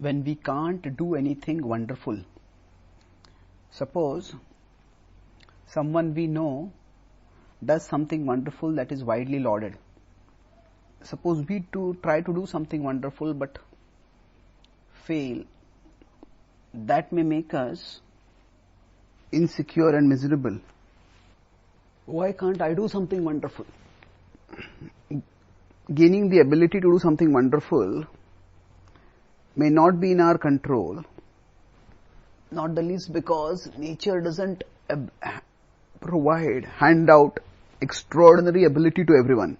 when we can't do anything wonderful. Suppose someone we know does something wonderful that is widely lauded. Suppose we try to do something wonderful but fail. That may make us insecure and miserable. Why can't I do something wonderful? Gaining the ability to do something wonderful may not be in our control, not the least because nature doesn't hand out extraordinary ability to everyone.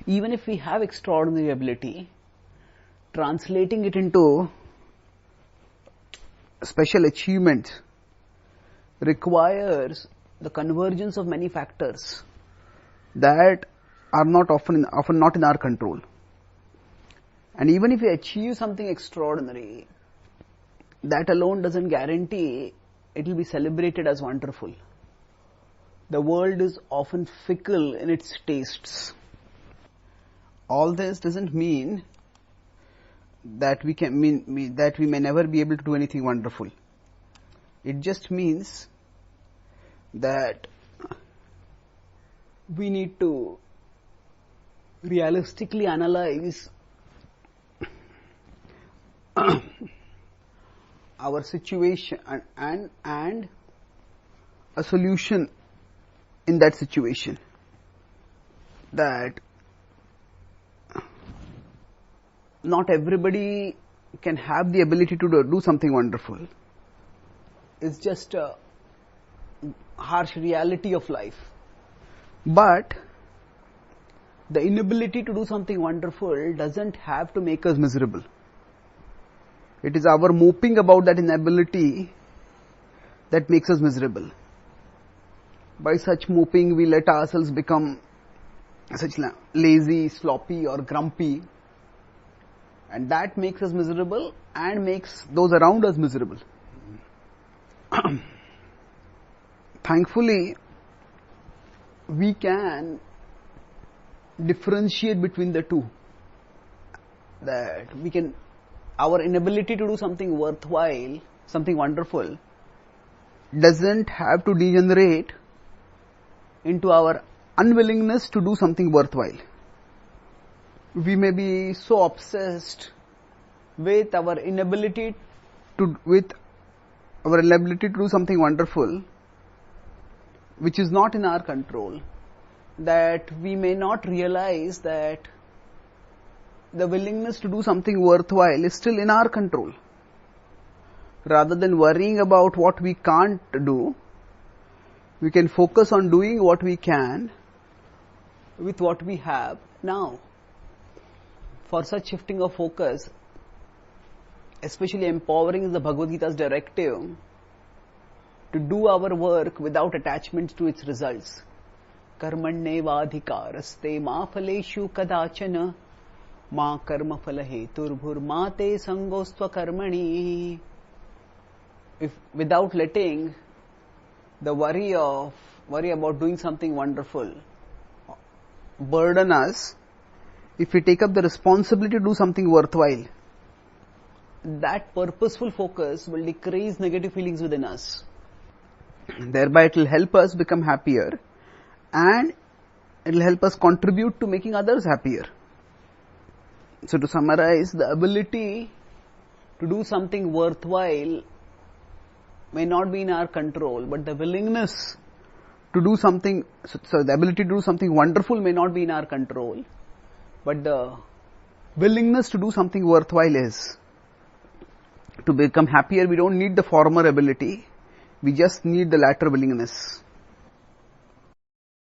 Even if we have extraordinary ability, translating it into special achievements requires the convergence of many factors that are often not in our control. And even if we achieve something extraordinary, that alone doesn't guarantee it will be celebrated as wonderful. The world is often fickle in its tastes. All this doesn't mean that we may never be able to do anything wonderful. It just means that we need to realistically analyze our situation and a solution in that situation. That not everybody can have the ability to do something wonderful. It's just a harsh reality of life. But the inability to do something wonderful doesn't have to make us miserable. It is our moping about that inability that makes us miserable. By such moping, we let ourselves become such lazy, sloppy or grumpy, and that makes us miserable and makes those around us miserable. Thankfully, we can differentiate between the two. That our inability to do something worthwhile, something wonderful, doesn't have to degenerate into our unwillingness to do something worthwhile. We may be so obsessed with our inability to do something wonderful, which is not in our control, that we may not realize that the willingness to do something worthwhile is still in our control. Rather than worrying about what we can't do, we can focus on doing what we can with what we have now. For such shifting of focus, especially empowering is the Bhagavad Gita's directive to do our work without attachments to its results. Karmannevadhikaraste ma phaleshu kadachana ma karma phalaheturbhur ma te sangostva karmani. If without letting the worry about doing something wonderful burden us, if we take up the responsibility to do something worthwhile, that purposeful focus will decrease negative feelings within us. Thereby it will help us become happier and it will help us contribute to making others happier. So to summarize, the ability to do something worthwhile may not be in our control, but the willingness to do something, the ability to do something wonderful may not be in our control, but the willingness to do something worthwhile is. To become happier, we don't need the former ability, we just need the latter willingness.